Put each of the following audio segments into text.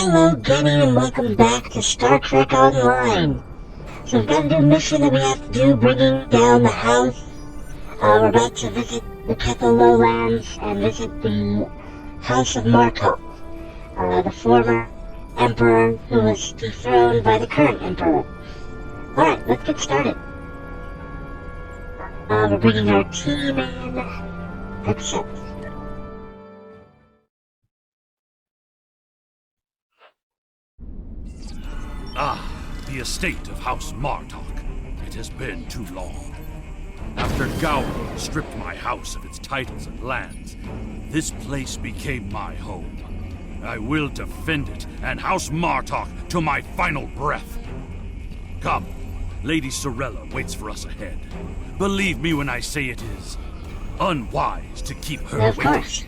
Hello, Kenny, and welcome back to Star Trek Online. So we've got a new mission that we have to do, bringing down the house. We're about to visit the Keppel Lowlands and visit the House of Martok, the former Emperor who was dethroned by the current Emperor. Alright, let's get started. We're bringing our team in. Accept. The estate of House Martok. It has been too long. After Gowron stripped my house of its titles and lands, this place became my home. I will defend it and House Martok to my final breath. Come, Lady Sorella waits for us ahead. Believe me when I say it is unwise to keep her Of waiting. course.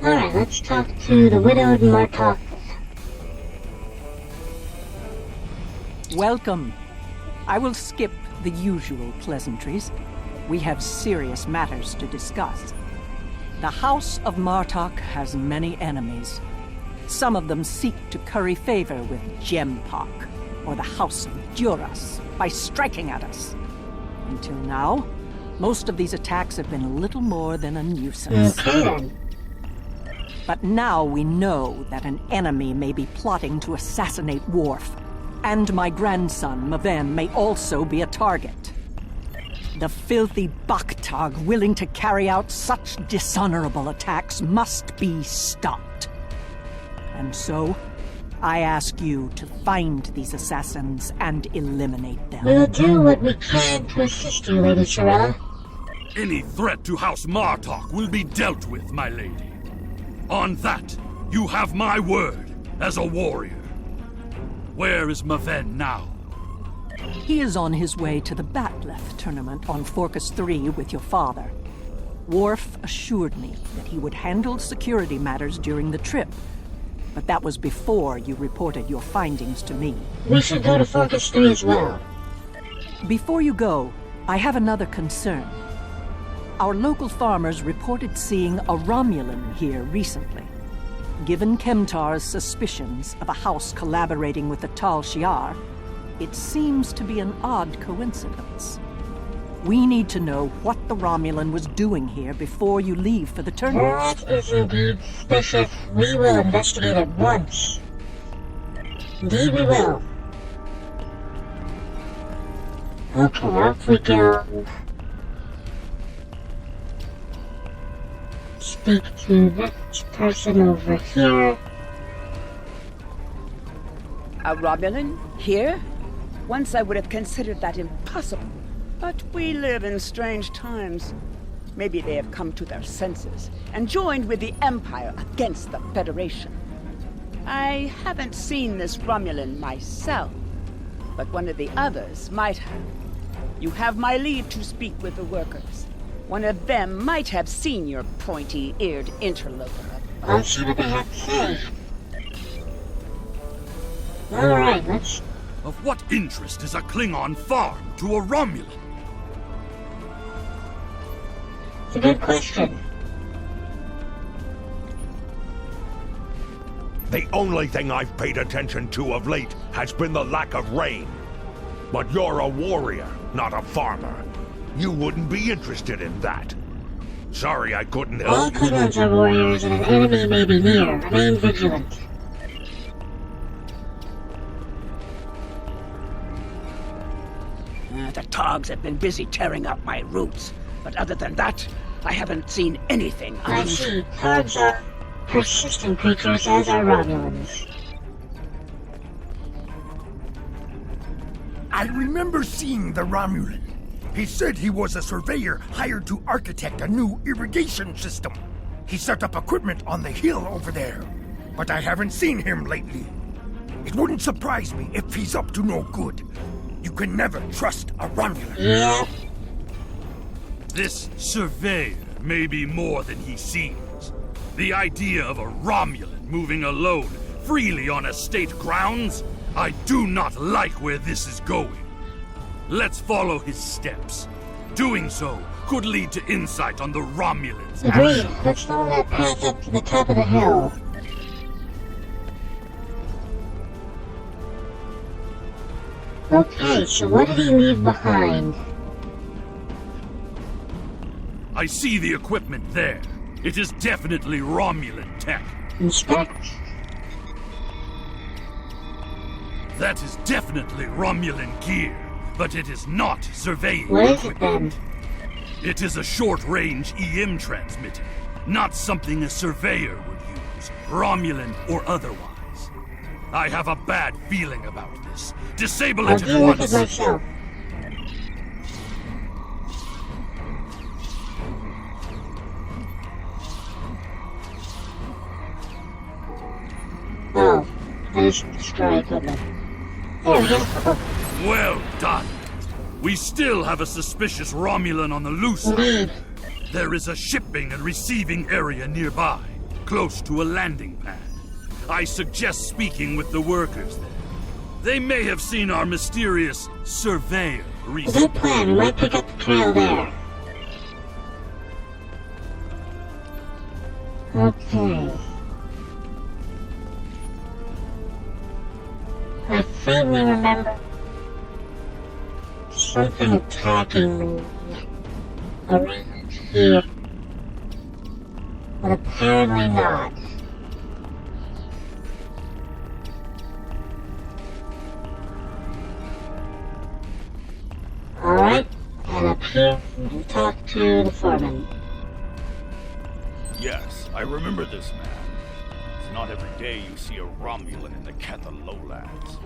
Alright, let's talk to the widowed Martok. Welcome. I will skip the usual pleasantries. We have serious matters to discuss. The House of Martok has many enemies. Some of them seek to curry favor with Gempok, or the House of Duras, by striking at us. Until now, most of these attacks have been a little more than a nuisance. Okay then. But now we know that an enemy may be plotting to assassinate Worf. And my grandson, Maven, may also be a target. The filthy Baktag willing to carry out such dishonorable attacks must be stopped. And so, I ask you to find these assassins and eliminate them. We'll do what we can to assist you, Lady Sorella. Any threat to House Martok will be dealt with, my lady. On that, you have my word as a warrior. Where is Maven now? He is on his way to the Batleth tournament on Forcus 3 with your father. Worf assured me that he would handle security matters during the trip, but that was before you reported your findings to me. We should go to Forcus 3 as well. Before you go, I have another concern. Our local farmers reported seeing a Romulan here recently. Given Kemtar's suspicions of a house collaborating with the Tal Shiar, it seems to be an odd coincidence. We need to know what the Romulan was doing here before you leave for the tournament. That is indeed suspicious. We will investigate at once. Indeed we will. Okay, off we go. Speak to this person over here. A Romulan? Here? Once I would have considered that impossible. But we live in strange times. Maybe they have come to their senses and joined with the Empire against the Federation. I haven't seen this Romulan myself, but one of the others might have. You have my leave to speak with the workers. One of them might have seen your pointy-eared interloper. I'll see what they have to say. Alright, let's... Of what interest is a Klingon farm to a Romulan? It's a good question. The only thing I've paid attention to of late has been the lack of rain. But you're a warrior, not a farmer. You wouldn't be interested in that. Sorry I couldn't help. All Klingons are warriors and an enemy may be near. Remain vigilant. The Togs have been busy tearing up my roots. But other than that, I haven't seen anything. I see. Togs are persistent creatures, as are Romulans. I remember seeing the Romulan. He said he was a surveyor hired to architect a new irrigation system. He set up equipment on the hill over there, but I haven't seen him lately. It wouldn't surprise me if he's up to no good. You can never trust a Romulan. Yeah. This surveyor may be more than he seems. The idea of a Romulan moving alone, freely on estate grounds? I do not like where this is going. Let's follow his steps. Doing so could lead to insight on the Romulans' Agreed. action. Let's follow that path up to the top of the hill. Okay, so what did he leave behind? I see the equipment there. It is definitely Romulan tech. Inspect? That is definitely Romulan gear, but it is not surveying What is it equipment. then? It is a short-range EM transmitter, not something a surveyor would use, Romulan or otherwise. I have a bad feeling about this. Disable I'll it at deal with it once. myself. Oh, there's destroy equipment. There we go. Well done. We still have a suspicious Romulan on the loose. Indeed. There is a shipping and receiving area nearby, close to a landing pad. I suggest speaking with the workers there. They may have seen our mysterious surveyor recently. Good plan. We might pick up the trail there. Okay. I faintly remember something attacking me around here, but apparently not. Alright, and up here, we can talk to the foreman. Yes, I remember this man. It's not every day you see a Romulan in the Ketha lowlands.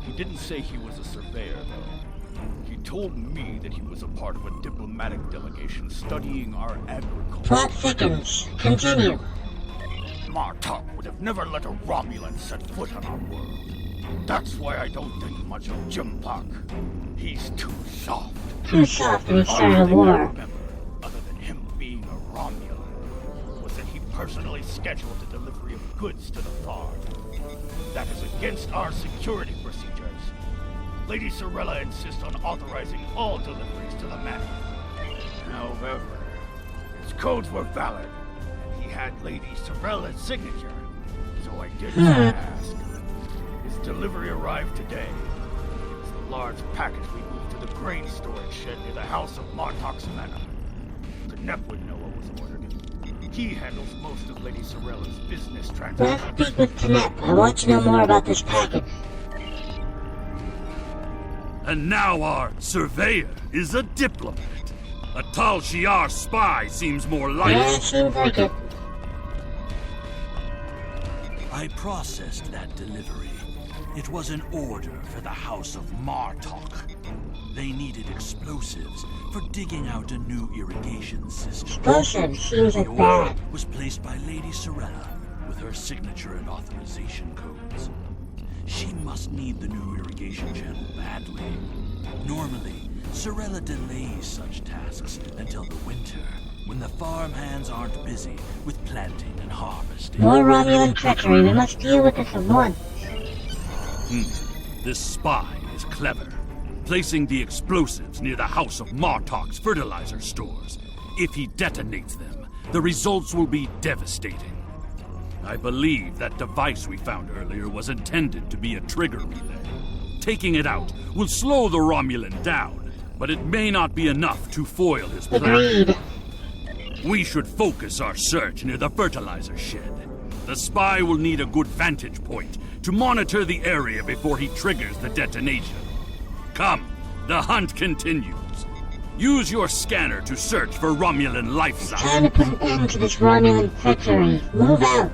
He didn't say he was a surveyor, though. He told me that he was a part of a diplomatic delegation studying our agriculture. Plot thickens. Continue. Martok would have never let a Romulan set foot on our world. That's why I don't think much of Jimpak. He's too soft. Too soft and we All started a thing I war. remember, other than him being a Romulan, was that he personally scheduled the delivery of goods to the farm. That is against our security procedures. Lady Sorella insists on authorizing all deliveries to the manor. However, his codes were valid, and he had Lady Sorella's signature, so I did as I asked. His delivery arrived today. It was the large package we moved to the grain storage shed near the house of Martok's manor. Knep would know what was ordered. He handles most of Lady Sorella's business Let's transactions. speak with Knep. I want to know more about this package. And now our surveyor is a diplomat. A Tal Shiar spy seems more Yeah, likely. it seems like it. I processed that delivery. It was an order for the House of Martok. They needed explosives for digging out a new irrigation system. Explosive seems The like order that. was placed by Lady Sorella with her signature and authorization codes. She must need the new irrigation channel badly. Normally, Sorella delays such tasks until the winter, when the farm hands aren't busy with planting and harvesting. More Romulan treachery. We must deal with this at once. This spy is clever, placing the explosives near the House of Martok's fertilizer stores. If he detonates them, the results will be devastating. I believe that device we found earlier was intended to be a trigger relay. Taking it out will slow the Romulan down, but it may not be enough to foil his plan. Agreed. We should focus our search near the fertilizer shed. The spy will need a good vantage point to monitor the area before he triggers the detonation. Come, the hunt continues. Use your scanner to search for Romulan life signs. Time to put an end to this Romulan treachery. Move out.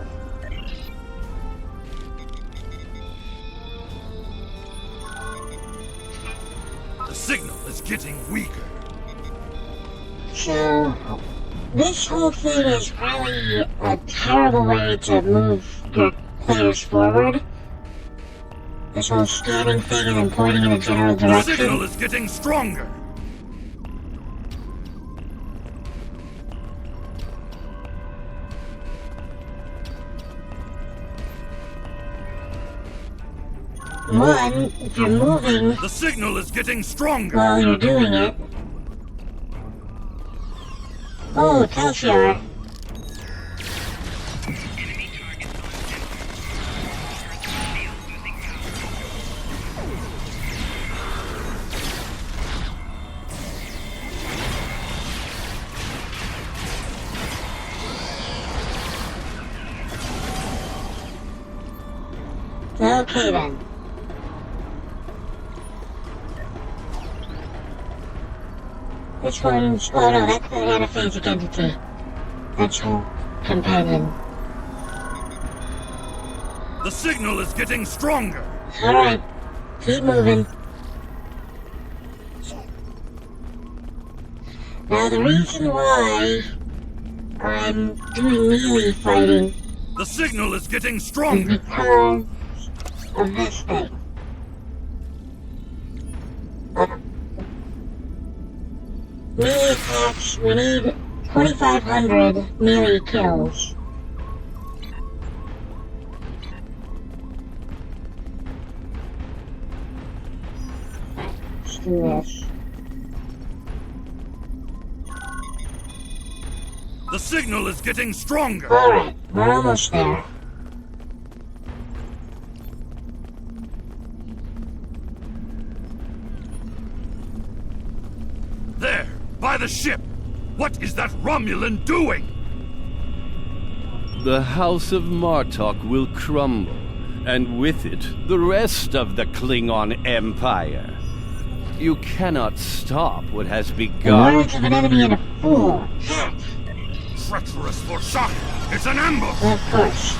The signal is getting weaker. So, this whole thing is really a terrible way to move your players forward. This whole scanning thing and then pointing in a general The signal direction. is getting stronger. One, if you're moving The signal is getting stronger. while you're doing it. Oh, Calciar. Okay then. This one's... Oh no, that's the anaphasic entity. That's her companion. The signal is getting stronger! Alright, keep moving. Now the reason why I'm doing melee fighting The signal is getting is stronger! because of this thing. Melee attacks, we need 2,500 melee kills. Let's do this. The signal is getting stronger! Alright, we're almost there. There! By the ship! What is that Romulan doing? The House of Martok will crumble, and with it, the rest of the Klingon Empire. You cannot stop what has The begun. words of an enemy and a fool. Hat. Treacherous for shock! It's an ambush! Of course.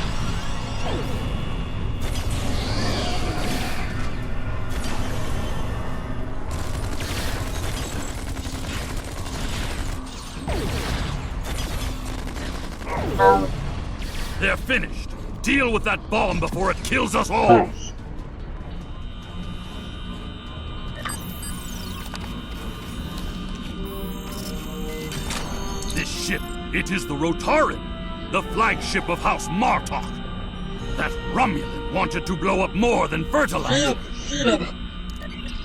No, They're finished! Deal with that bomb before it kills us of all! course. This ship, it is the Rotaran, the flagship of House Martok. That Romulan wanted to blow up more than fertilizer. Seated.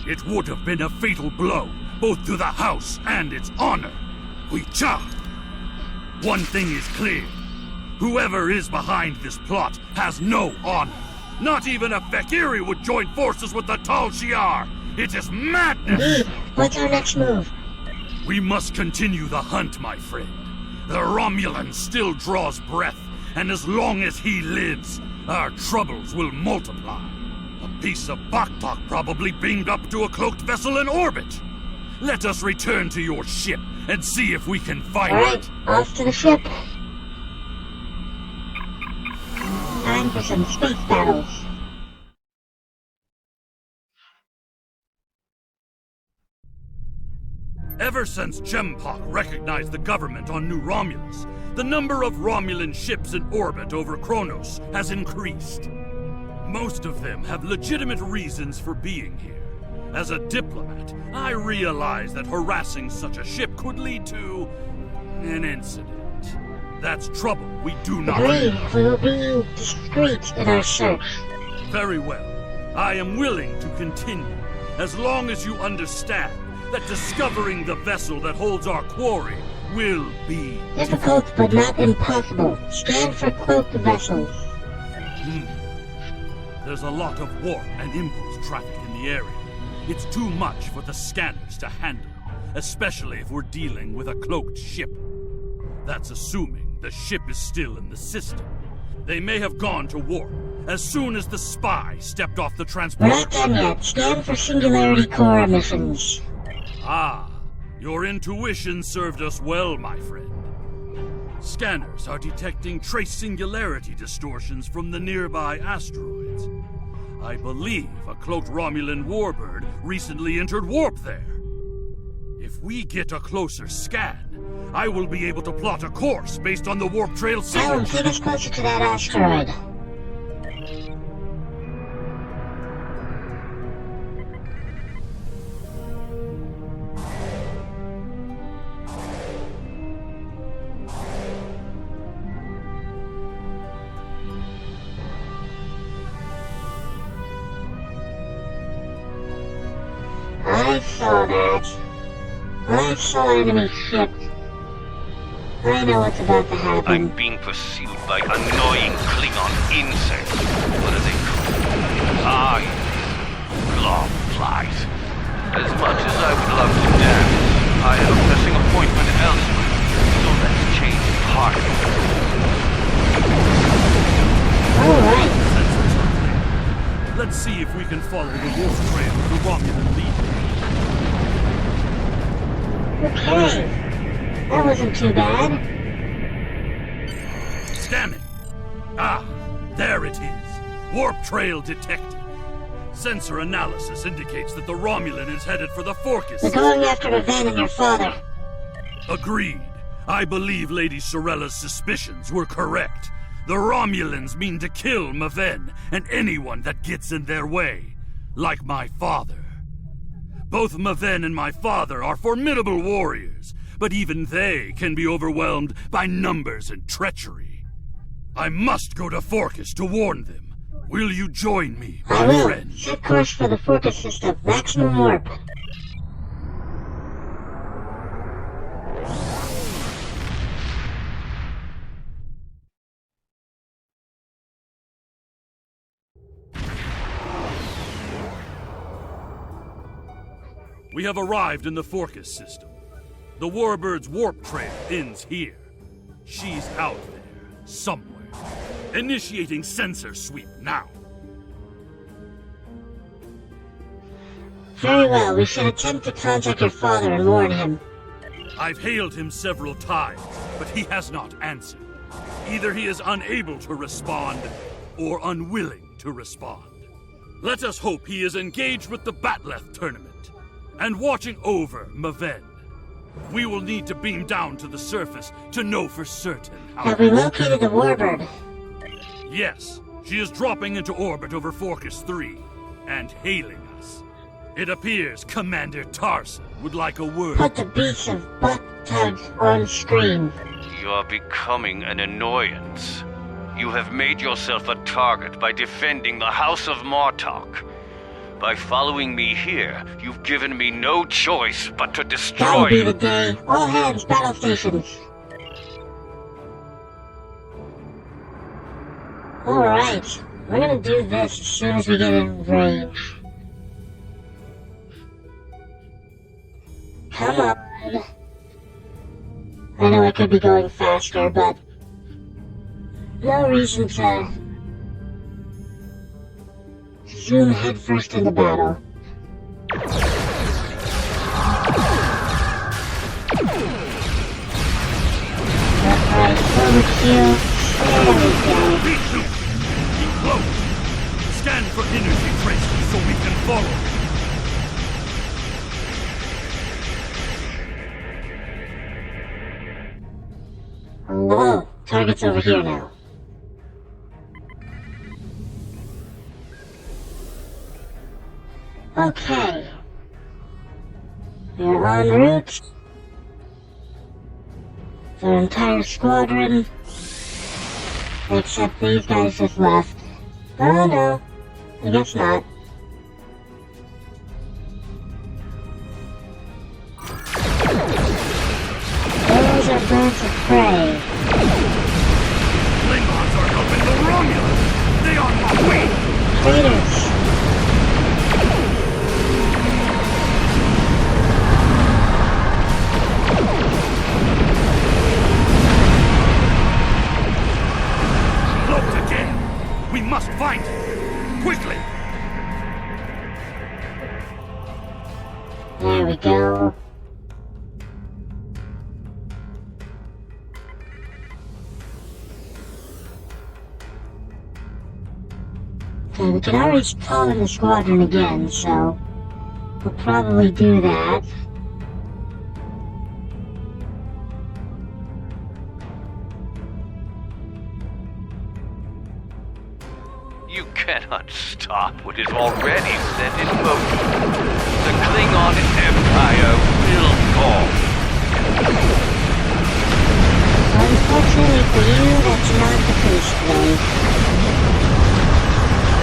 It would have been a fatal blow, both to the house and its honor. We cha! One thing is clear. Whoever is behind this plot has no honor. Not even a Fakiri would join forces with the Tal Shiar. It is madness! Indeed. What's our next move? We must continue the hunt, my friend. The Romulan still draws breath, and as long as he lives, our troubles will multiply. A piece of Baktak probably beamed up to a cloaked vessel in orbit. Let us return to your ship and see if we can find Alright, it. off to the ship. Time for some space battles. Ever since Gempok recognized the government on New Romulus, the number of Romulan ships in orbit over Kronos has increased. Most of them have legitimate reasons for being here. As a diplomat, I realize that harassing such a ship could lead to an incident. That's trouble we do not Agreed, want. we will be discreet in our search. Very well. I am willing to continue, as long as you understand that discovering the vessel that holds our quarry will be Difficult, but not impossible. Scan for cloaked vessels. There's a lot of warp and impulse traffic in the area. It's too much for the scanners to handle, especially if we're dealing with a cloaked ship. That's assuming the ship is still in the system. They may have gone to warp as soon as the spy stepped off the We're transport. not done yet. Scan for Singularity Core emissions. Ah, your intuition served us well, my friend. Scanners are detecting trace singularity distortions from the nearby asteroids. I believe a cloaked Romulan warbird recently entered warp there. If we get a closer scan, I will be able to plot a course based on the warp trail Alan, signals. take us closer to that asteroid. I saw that. I saw enemy ship. I know what's about to happen. I'm being pursued by annoying Klingon insects. What are they called? Glob flies. As much as I would love to dance, I have a pressing appointment elsewhere. So let's change party. Alright. Let's see if we can follow the wolf trail of the Romulan leader. Okay. That wasn't too bad. Scanning. Ah, there it is. Warp trail detected. Sensor analysis indicates that the Romulan is headed for the Forcus. They're going after Maven and your father. Agreed. I believe Lady Sorella's suspicions were correct. The Romulans mean to kill Maven and anyone that gets in their way, like my father. Both Maven and my father are formidable warriors, but even they can be overwhelmed by numbers and treachery. I must go to Forcus to warn them. Will you join me, my friend? Set course for the Forcus system. Maximum warp. We have arrived in the Forcus system. The Warbird's warp trail ends here. She's out there, somewhere. Initiating sensor sweep now. Very well, we should attempt to contact your father and warn him. I've hailed him several times, but he has not answered. Either he is unable to respond, or unwilling to respond. Let us hope he is engaged with the Batleth tournament, and watching over Maven. We will need to beam down to the surface to know for certain how... Have we located the Warbird? Yes, she is dropping into orbit over Forcus 3, and hailing us. It appears Commander Tarson would like a word. Put the beast of Sabotage on screen. You are becoming an annoyance. You have made yourself a target by defending the House of Martok. By following me here, you've given me no choice but to destroy That'll be you. the day. All hands, battle stations. Alright, we're gonna do this as soon as we get in range. Come on. I know I could be going faster, but no reason to zoom headfirst into battle. Alright, forward kill. There we go. Keep close. Scan for energy traces so we can follow. Oh, target's over here now. Okay. We're en route. The entire squadron, except these guys just left. Oh no, I guess not. Those are birds of prey. Klingons are helping the Romulans! They are my way! Traitors. Cloaked again! We must find him! Quickly! There we go. Okay, we can always call in the squadron again, so we'll probably do that. You cannot stop what is already set in motion. The Klingon Empire will fall. Unfortunately for you, that's not the case today.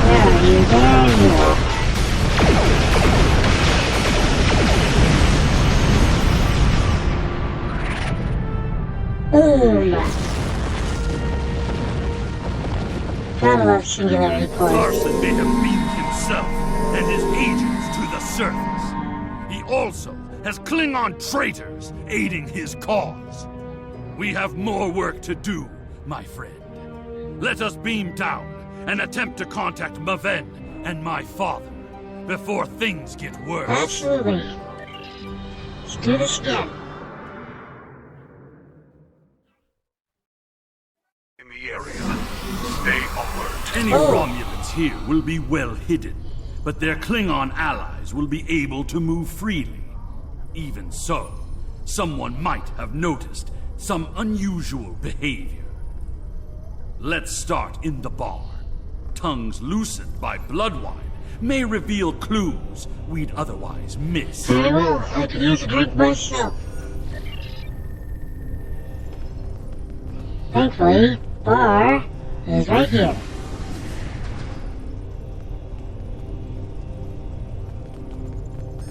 Where are you? There you are. Boom! Gotta love singularity points. Tarson may have beamed himself and his agents to the surface. He also has Klingon traitors aiding his cause. We have more work to do, my friend. Let us beam down and attempt to contact Maven and my father before things get worse. Absolutely. Let's do this again. In the area. Stay alert. Any Romulans here will be well hidden, but their Klingon allies will be able to move freely. Even so, someone might have noticed some unusual behavior. Let's start in the bar. Tongues loosened by blood wine may reveal clues we'd otherwise miss. Very well, I could use a drink myself. Thankfully, bar is right here.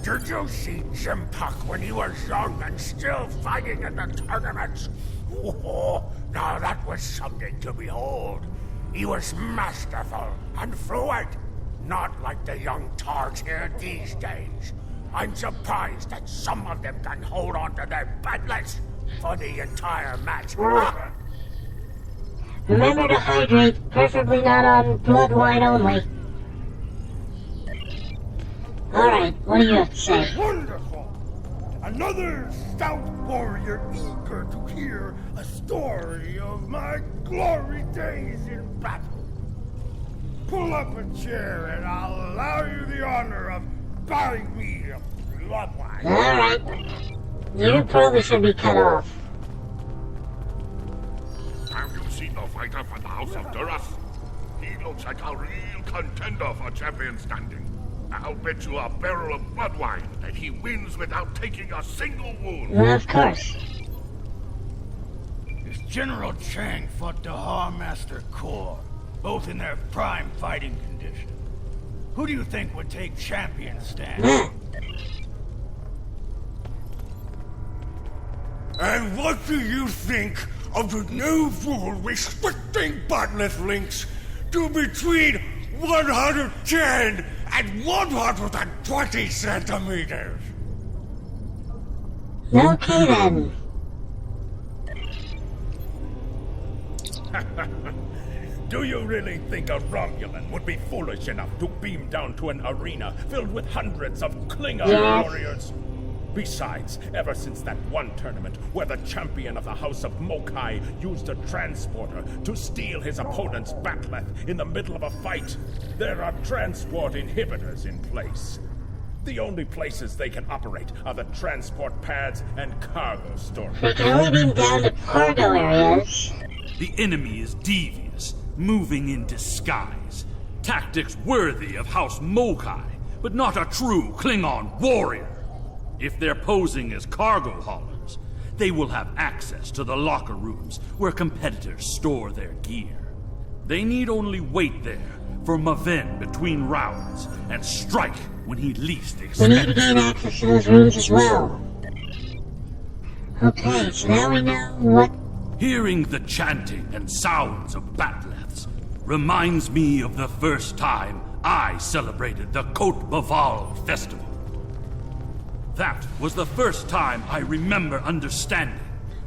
Did you see Jim Puck when he was young and still fighting in the tournaments? Oh, now that was something to behold. He was masterful and fluent, not like the young targs here these days. I'm surprised that some of them can hold on to their batlets for the entire match. Remember to hydrate, preferably not on blood wine only. Alright, what do you have to say? Wonderful! Another stout warrior eager to hear a story of my glory days in battle. Pull up a chair and I'll allow you the honor of buying me a blood wine. Alright. You probably should be cut off. Have you seen the fighter for the House of Duras? He looks like a real contender for champion standing. I'll bet you a barrel of blood wine that he wins without taking a single wound. Well, of course. This General Chang fought Dahar Master Kor, both in their prime fighting condition. Who do you think would take champion stand? And what do you think of the new rule restricting bottomless links to between 110 and 120 centimeters? Okay then. Do you really think a Romulan would be foolish enough to beam down to an arena filled with hundreds of Klingon Yes. warriors? Besides, ever since that one tournament where the champion of the House of Mokai used a transporter to steal his opponent's bat'leth in the middle of a fight, there are transport inhibitors in place. The only places they can operate are the transport pads and cargo storage. They can only beam down to cargo areas. The enemy is devious, moving in disguise. Tactics worthy of House Mokai, but not a true Klingon warrior. If they're posing as cargo haulers, they will have access to the locker rooms where competitors store their gear. They need only wait there for Maven between rounds and strike when he least We need expects to it. gain access to those rooms as well. Okay, so now we know what... Hearing the chanting and sounds of bat'leths reminds me of the first time I celebrated the Cote Baval festival. That was the first time I remember understanding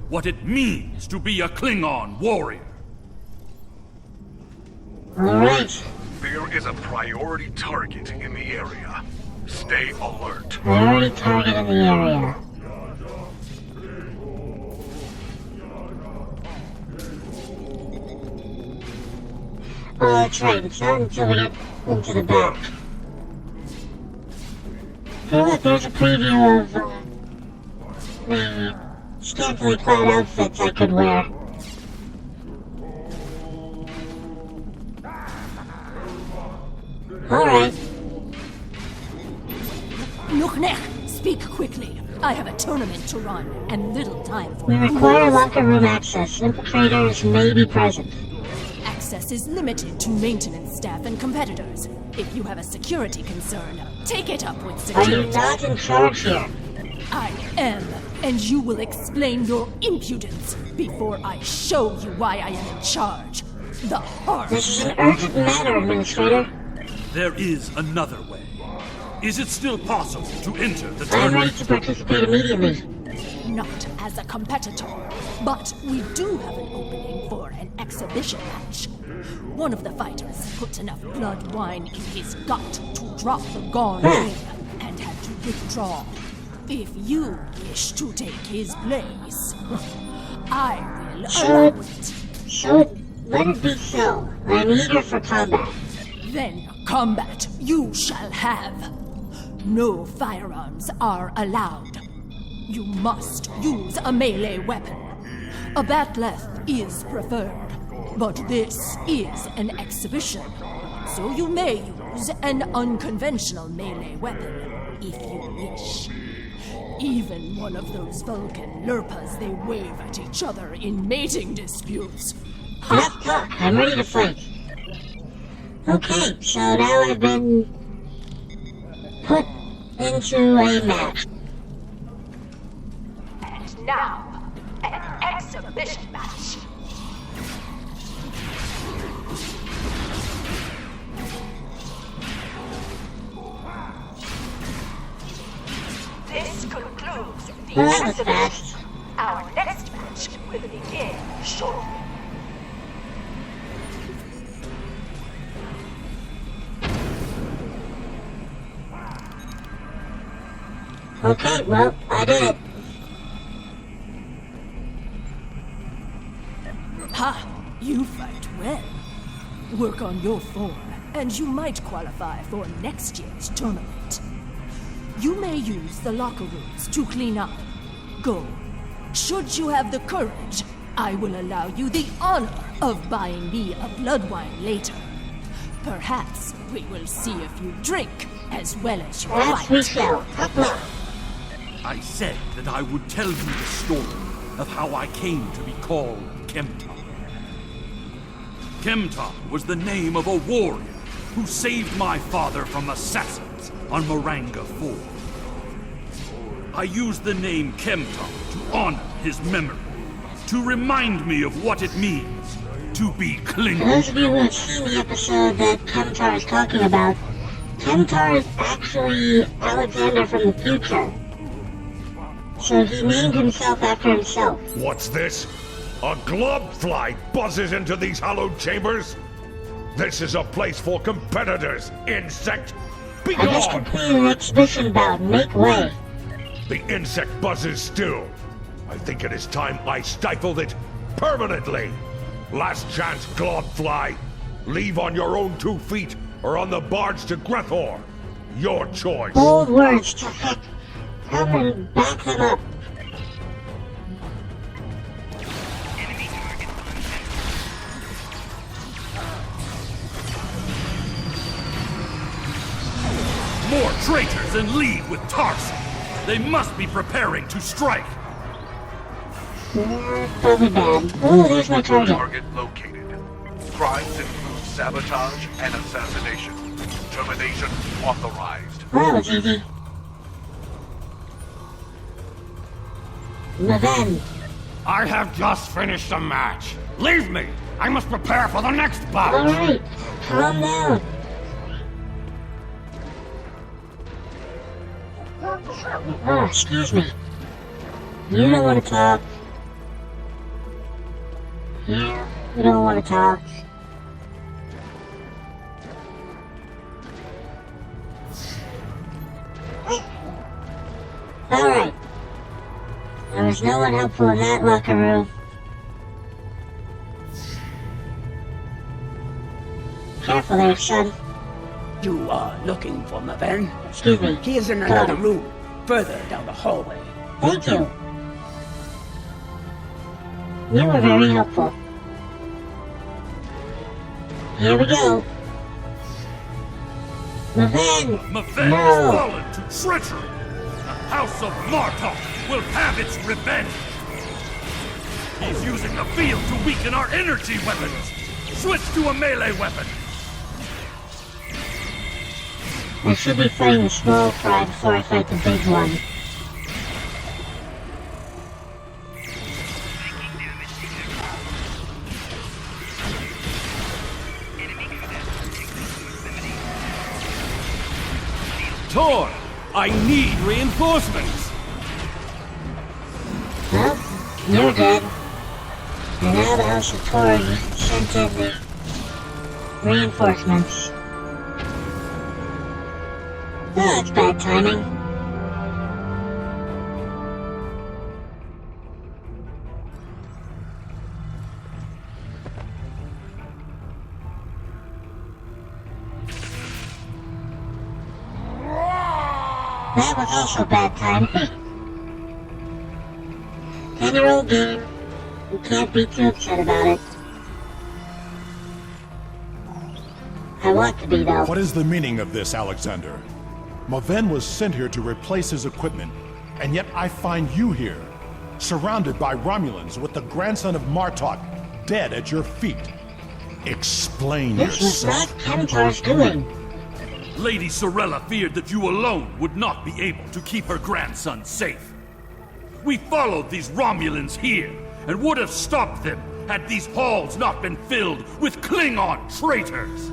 what it means to be a Klingon warrior. Alright. There is a priority target in the area. Stay alert. Priority target in the area. Oh, that's right. It's not until we get into the back. Hey, look, there's a preview of the scantily clad outfits I could wear. Alright. Nuchnech, speak quickly. I have a tournament to run and little time for We require locker room access. Infiltrators may be present. access is limited to maintenance staff and competitors. If you have a security concern, take it up with Are security. you not in charge here? I am, and you will explain your impudence before I show you why I am in charge. The This harsh. is an urgent matter, Administrator. There is another way. Is it still possible to enter the I'm ready tournament? to participate immediately. Not as a competitor, but we do have an opening for an exhibition match. One of the fighters put enough blood wine in his gut to drop the gauntlet and had to withdraw. If you wish to take his place, I will allow it. Let it be so. I'm eager for combat. Then combat you shall have. No firearms are allowed. You must use a melee weapon. A bat'leth is preferred, but this is an exhibition, so you may use an unconventional melee weapon if you wish. Even one of those Vulcan lurpas they wave at each other in mating disputes. Enough talk. I'm ready to fight. Okay, so now I've been put into a match. And now, an exhibition match. This concludes the Well, that was exhibition. fast. Our next match will begin shortly. Okay, well, I did it. Ha! You fight well. Work on your form, and you might qualify for next year's tournament. You may use the locker rooms to clean up. Go. Should you have the courage, I will allow you the honor of buying me a blood wine later. Perhaps we will see if you drink as well as you Perhaps we fight. shall. Hopla. I said that I would tell you the story of how I came to be called Kemtar. Kemtar was the name of a warrior who saved my father from assassins on Moranga Ford. I used the name Kemtar to honor his memory, to remind me of what it means to be For Klingon. those of you who have seen the episode that Kemtar is talking about, Kemtar is actually Alexander from the future. So he named himself after himself. What's this? A globfly buzzes into these hallowed chambers? This is a place for competitors, insect! Be I just gone! completed an exhibition bout. Make way. The insect buzzes still. I think it is time I stifled it permanently. Last chance, globfly. Leave on your own 2 feet or on the barge to Grethor. Your choice. Bold words to heck. Come and back them up. More traitors in league with Tarsi. They must be preparing to strike. Probably bad. Ooh, there's my target. Target located. Crimes include sabotage and assassination. Termination authorized. Well, that was easy. Maven. I have just finished a match. Leave me! I must prepare for the next bout! Alright, calm down. Oh, excuse me. You don't want to talk. You don't want to talk. Alright. There was no one helpful in that locker room. Careful there, son. You are looking for Maven? Excuse me. He is in another room, further down the hallway. Thank you. You were very helpful. Here we go. Maven! Maven No! has fallen to treachery. The House of Martok will have its revenge. He's using the field to weaken our energy weapons. Switch to a melee weapon. I should be fighting the small fry before I fight the big one. Tor, I need reinforcements. Well, you're dead. And now the House of Tor sent in the reinforcements. That's bad timing. That was also bad timing. 10-year-old game. You can't be too upset about it. I want to be, though. What is the meaning of this, Alexander? Maven was sent here to replace his equipment, and yet I find you here, surrounded by Romulans with the grandson of Martok dead at your feet. Explain This was yourself. not Kemtar's doing. Lady Sorella feared that you alone would not be able to keep her grandson safe. We followed these Romulans here, and would have stopped them had these halls not been filled with Klingon traitors.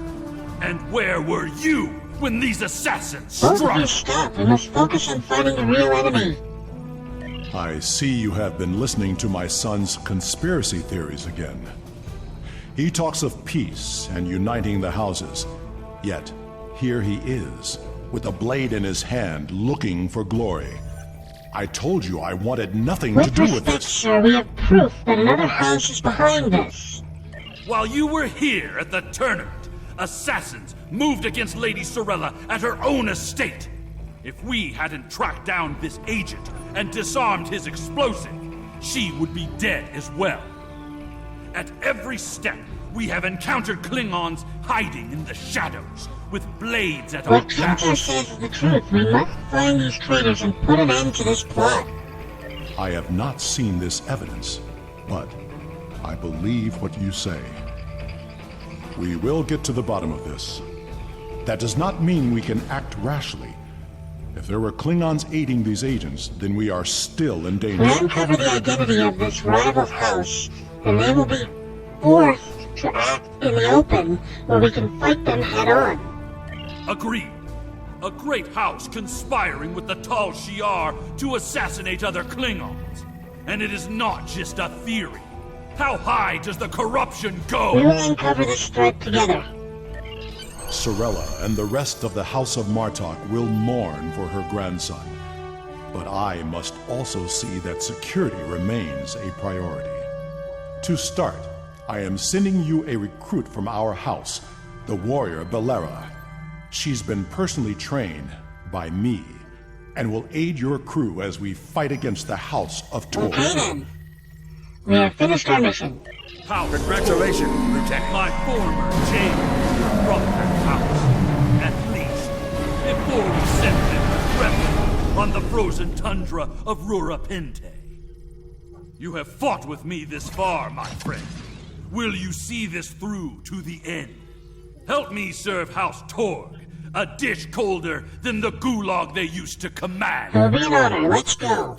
And where were you when these assassins Both of you struck? stop. We must focus on fighting the real enemy. I see you have been listening to my son's conspiracy theories again. He talks of peace and uniting the houses, yet here he is, with a blade in his hand, looking for glory. I told you I wanted nothing to With do with respect, this. sir, we have proof that another house is behind this. While you were here at the tournament, assassins moved against Lady Sorella at her own estate. If we hadn't tracked down this agent and disarmed his explosive, she would be dead as well. At every step, we have encountered Klingons hiding in the shadows, with blades at our What Kemtar backs. says is the truth. We must find these traitors and put an end to this plot. I have not seen this evidence, but I believe what you say. We will get to the bottom of this. That does not mean we can act rashly. If there were Klingons aiding these agents, then we are still in If we danger. uncover the identity of this rival house, then they will be forced to act in the open, where we can fight them head on. Agreed. A great house conspiring with the Tal Shiar to assassinate other Klingons. And it is not just a theory. How high does the corruption We go? will uncover this threat together. Sorella and the rest of the House of Martok will mourn for her grandson. But I must also see that security remains a priority. To start, I am sending you a recruit from our house, the warrior Belera. She's been personally trained by me and will aid your crew as we fight against the House of Tor. Okay then. We have finished our mission. House. Congratulations, Lieutenant. My former jail from her house. At least, before we sent them to revel on the frozen tundra of Rurapente. You have fought with me this far, my friend. Will you see this through to the end? Help me serve House Torg, a dish colder than the gulag they used to command. It'll be an honor. Let's go.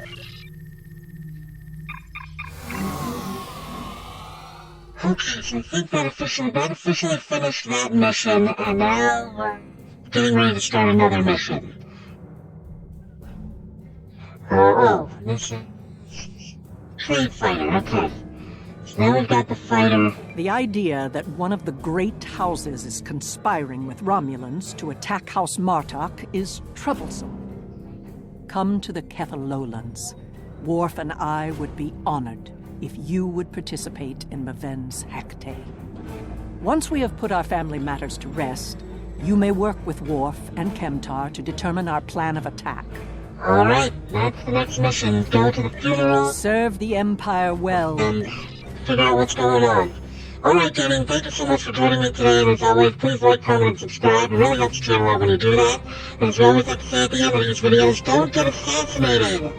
Okay, so I think that officially finished that mission, and now we're getting ready to start another mission. This is trade fighter, okay. So now we've got the fighter. The idea that one of the great houses is conspiring with Romulans to attack House Martok is troublesome. Come to the Kethalolans. Worf and I would be honored if you would participate in Maven's Hecate. Once we have put our family matters to rest, you may work with Worf and Kemtar to determine our plan of attack. Alright, that's the next mission. Go to the funeral Serve the Empire well. and figure out what's going on. Alright, gaming, thank you so much for joining me today, and as always, please like, comment, and subscribe. It really helps the channel out when you do that. And as we always like to say at the end of these videos, don't get assassinated!